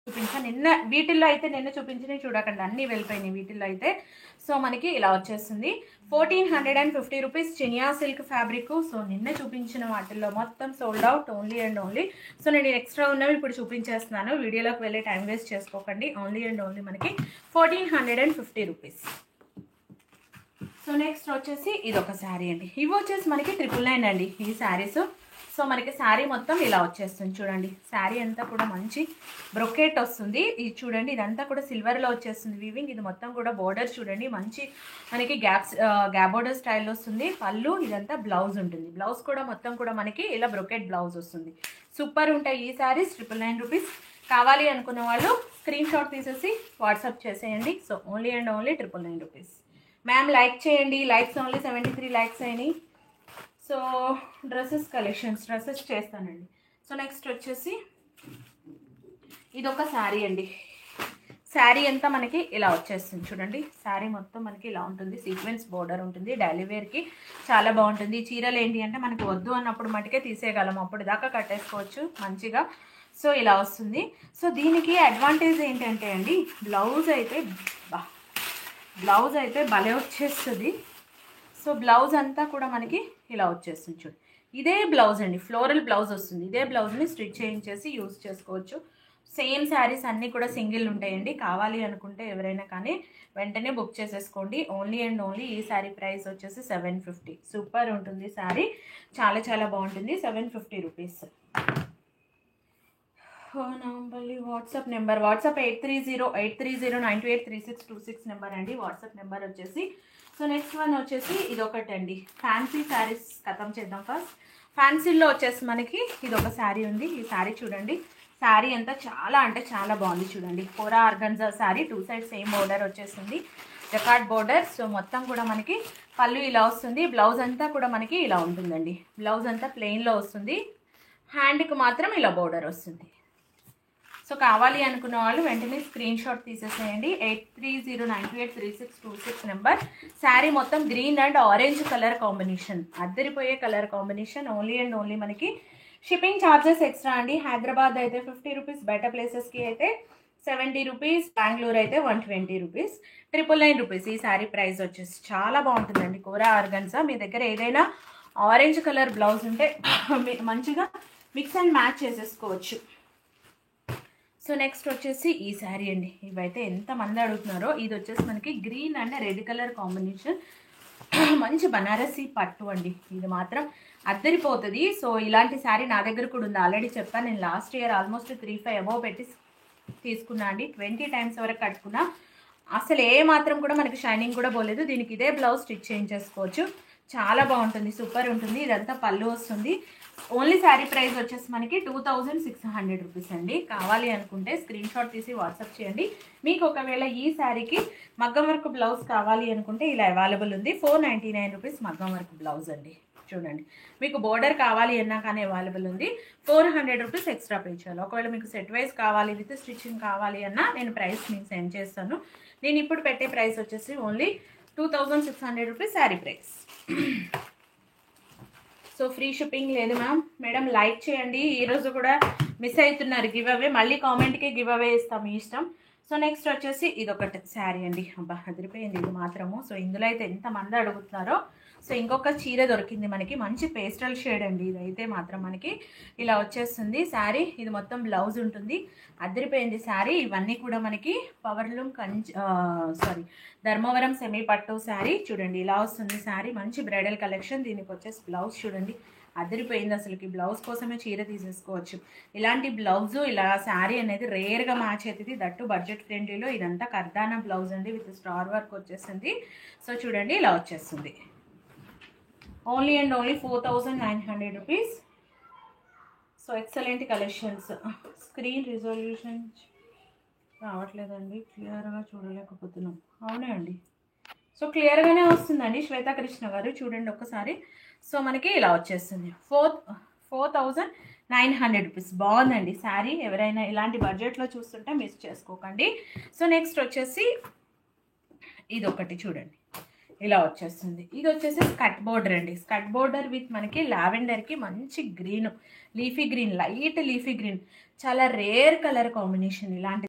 చూపించాను నిన్న వీటిల్లో అయితే నిన్న చూపించినవి చూడకండి, అన్నీ వెళ్ళిపోయినాయి వీటిల్లో అయితే. సో మనకి ఇలా వచ్చేస్తుంది 1450 rupees Chiniya silk fabric. So నిన్న చూపించిన వాటిల్లో మొత్తం sold out only and only. So నేను ఎక్స్ట్రా ఉన్నవి ఇప్పుడు చూపించేస్తున్నాను, వీడియోలోకి వెళ్ళే టైం వేస్ట్ చేసుకోకండి. ఓన్లీ అండ్ ఓన్లీ మనకి 1450 రూపీస్. సో నెక్స్ట్ వచ్చేసి ఇది ఒక శారీ అండి. ఇవి వచ్చేసి మనకి 999 అండి ఈ శారీస్. సో మనకి శారీ మొత్తం ఇలా వచ్చేస్తుంది చూడండి. శారీ అంతా కూడా మంచి బ్రొకెట్ వస్తుంది. ఇది చూడండి, ఇదంతా కూడా సిల్వర్లో వచ్చేస్తుంది వీవింగ్. ఇది మొత్తం కూడా బోర్డర్ చూడండి, మంచి మనకి గ్యాప్ బోర్డర్ స్టైల్ వస్తుంది. పళ్ళు ఇదంతా బ్లౌజ్ ఉంటుంది. బ్లౌజ్ కూడా మొత్తం కూడా మనకి ఇలా బ్రొకెట్ బ్లౌజ్ వస్తుంది. సూపర్ ఉంటాయి ఈ శారీస్. 999 రూపీస్. కావాలి అనుకున్న వాళ్ళు స్క్రీన్ షాట్ తీసేసి వాట్సాప్ చేసేయండి. So only and only 999 rupees. Ma'am like చేయండి, లైక్స్ ఓన్లీ 73 లైక్స్ అయినాయి. సో డ్రెస్సెస్ కలెక్షన్స్ డ్రెస్సెస్ చేస్తానండి. సో నెక్స్ట్ వచ్చేసి ఇదొక శారీ అండి. శారీ అంతా మనకి ఇలా వచ్చేస్తుంది చూడండి. శారీ మొత్తం మనకి ఇలా ఉంటుంది, సీక్వెన్స్ బోర్డర్ ఉంటుంది. డైలీ వేర్కి చాలా బాగుంటుంది. చీరలు ఏంటి అంటే మనకి వద్దు అన్నప్పుడు మటుకే తీసేయగలం, అప్పుడు దాకా కట్టేసుకోవచ్చు మంచిగా. సో ఇలా వస్తుంది. సో దీనికి అడ్వాంటేజ్ ఏంటంటే అండి, బ్లౌజ్ అయితే భలే వచ్చేస్తుంది. సో బ్లౌజ్ అంతా కూడా మనకి ఇలా వచ్చేస్తుంది చూడు. ఇదే బ్లౌజ్ అండి, ఫ్లోరల్ బ్లౌజ్ వస్తుంది. ఇదే బ్లౌజ్ని స్టిచ్ చేయించేసి యూజ్ చేసుకోవచ్చు. సేమ్ శారీస్ అన్నీ కూడా సింగిల్ ఉంటాయండి. కావాలి అనుకుంటే ఎవరైనా కానీ వెంటనే బుక్ చేసేసుకోండి. ఓన్లీ అండ్ ఓన్లీ ఈ శారీ ప్రైస్ వచ్చేసి 750. సూపర్ ఉంటుంది శారీ, చాలా చాలా బాగుంటుంది. 750 రూపీస్. వాట్సాప్ నెంబర్ 83083092832626 నెంబర్ అండి వాట్సాప్ నెంబర్ వచ్చేసి. సో నెక్స్ట్ వన్ వచ్చేసి ఇదొకటి అండి, ఫ్యాన్సీ శారీస్ ఖతం చేద్దాం ఫస్ట్. ఫ్యాన్సీలో వచ్చేసి మనకి ఇదొక శారీ ఉంది. ఈ శారీ చూడండి, శారీ అంతా చాలా అంటే చాలా బాగుంది చూడండి. Kora organza sari, 2 side same border వచ్చేసింది, జకార్డ్ బోర్డర్. సో మొత్తం కూడా మనకి పళ్ళు ఇలా వస్తుంది. బ్లౌజ్ అంతా కూడా మనకి ఇలా ఉంటుందండి. బ్లౌజ్ అంతా ప్లెయిన్లో వస్తుంది, హ్యాండ్కి మాత్రం ఇలా బోర్డర్ వస్తుంది. సో కావాలి అనుకున్న వాళ్ళు వెంటనే స్క్రీన్ షాట్ తీసేసేయండి. 8309283626 నెంబర్. శారీ మొత్తం green and orange colour combination, అద్దరిపోయే colour combination. Only and only మనకి షిప్పింగ్ ఛార్జెస్ ఎక్స్ట్రా అండి. హైదరాబాద్ అయితే 50 రూపీస్, బయట ప్లేసెస్కి అయితే 70 రూపీస్, బెంగళూరు అయితే 120 రూపీస్. 999 రూపీస్ ఈ శారీ ప్రైస్ వచ్చేసి. చాలా బాగుంటుందండి కోరా ఆర్గన్జా. మీ దగ్గర ఏదైనా ఆరెంజ్ కలర్ బ్లౌజ్ ఉంటే మంచిగా మిక్స్ అండ్ మ్యాచ్ చేసేసుకోవచ్చు. సో నెక్స్ట్ వచ్చేసి ఈ శారీ అండి. ఇవైతే ఎంతమంది అడుగుతున్నారో. ఇది వచ్చేసి మనకి green and red colour combination, మంచి బనారసి పట్టు అండి. ఇది మాత్రం అద్దరిపోతుంది. సో ఇలాంటి శారీ నా దగ్గర కూడా ఉంది, ఆల్రెడీ చెప్పాను. నేను లాస్ట్ ఇయర్ ఆల్మోస్ట్ 3-5 అబోవ్ పెట్టి తీసుకున్నా అండి. 20 టైమ్స్ వరకు కట్టుకున్నా. అసలు ఏ మాత్రం కూడా మనకి షైనింగ్ కూడా పోలేదు. దీనికి ఇదే బ్లౌజ్ స్టిచ్ చేయించేసుకోవచ్చు. చాలా బాగుంటుంది, సూపర్ ఉంటుంది. ఇదంతా పళ్ళు వస్తుంది. ఓన్లీ శారీ ప్రైస్ వచ్చేసి మనకి 2600 రూపీస్ అండి. కావాలి అనుకుంటే స్క్రీన్ షాట్ తీసి వాట్సాప్ చేయండి. మీకు ఒకవేళ ఈ శారీకి మగ్గం వర్క్ బ్లౌజ్ కావాలి అనుకుంటే ఇలా అవైలబుల్ ఉంది. 499 రూపీస్ మగ్గం వర్క్ బ్లౌజ్ అండి. చూడండి, మీకు బోర్డర్ కావాలి అన్నా కానీ అవైలబుల్ ఉంది. 400 రూపీస్ ఎక్స్ట్రా పే చేయాలి. ఒకవేళ మీకు సెట్ వైజ్ కావాలి విత్ స్టిచ్చింగ్ కావాలి అన్నా నేను ప్రైస్ మీకు సెండ్ చేస్తాను. నేను ఇప్పుడు పెట్టే ప్రైస్ వచ్చేసి only 2600 rupees sari price. So free shipping లేదు మ్యామ్. మేడం లైక్ చేయండి. ఈరోజు కూడా మిస్ అవుతున్నారు గివ్ అవే, మళ్ళీ కామెంట్కి గివ్ అవే ఇస్తాం, మీ ఇష్టం. సో నెక్స్ట్ వచ్చేసి ఇదొకటి శారీ అండి. అబ్బా అదిరిపోయింది ఇది మాత్రము. సో ఇందులో అయితే ఎంతమంది అడుగుతున్నారో. సో ఇంకొక చీర దొరికింది మనకి, మంచి పేస్టల్ షేడ్ అండి. ఇదైతే మాత్రం మనకి ఇలా వచ్చేస్తుంది శారీ. ఇది మొత్తం బ్లౌజ్ ఉంటుంది, అదిరిపోయింది శారీ. ఇవన్నీ కూడా మనకి పవర్లూమ్ ధర్మవరం సెమీ పట్టు శారీ. చూడండి ఇలా వస్తుంది శారీ, మంచి బ్రైడల్ కలెక్షన్. దీనికి వచ్చేసి బ్లౌజ్ చూడండి, అదిరిపోయింది. అసలుకి బ్లౌజ్ కోసమే చీర తీసేసుకోవచ్చు. ఇలాంటి బ్లౌజు ఇలా శారీ అనేది రేర్గా మ్యాచ్ అవుతుంది, దట్టు బడ్జెట్ ఫ్రెండ్లీలో. ఇదంతా కర్దానా బ్లౌజ్ అండి, విత్ స్టార్ వర్క్ వచ్చేసింది. సో చూడండి ఇలా వచ్చేస్తుంది. Only and only 4900 rupees. So excellent collections. Screen resolution రావట్లేదండి, క్లియర్గా చూడలేకపోతున్నాం. అవునే అండి. సో క్లియర్గానే వస్తుందండి శ్వేతా కృష్ణ గారు, చూడండి ఒక్కసారి. సో మనకి ఇలా వచ్చేస్తుంది 4900 రూపీస్. బాగుందండి శారీ. ఎవరైనా ఇలాంటి బడ్జెట్లో చూస్తుంటే మిస్ చేసుకోకండి. సో నెక్స్ట్ వచ్చేసి ఇదొకటి చూడండి. ఇలా వచ్చేస్తుంది. ఇది వచ్చేసి స్కట్ బోర్డర్ అండి. స్కట్ బోర్డర్ విత్ మనకి లావెండర్కి మంచి green, leafy green, light leafy green, చాలా రేర్ కలర్ కాంబినేషన్. ఇలాంటి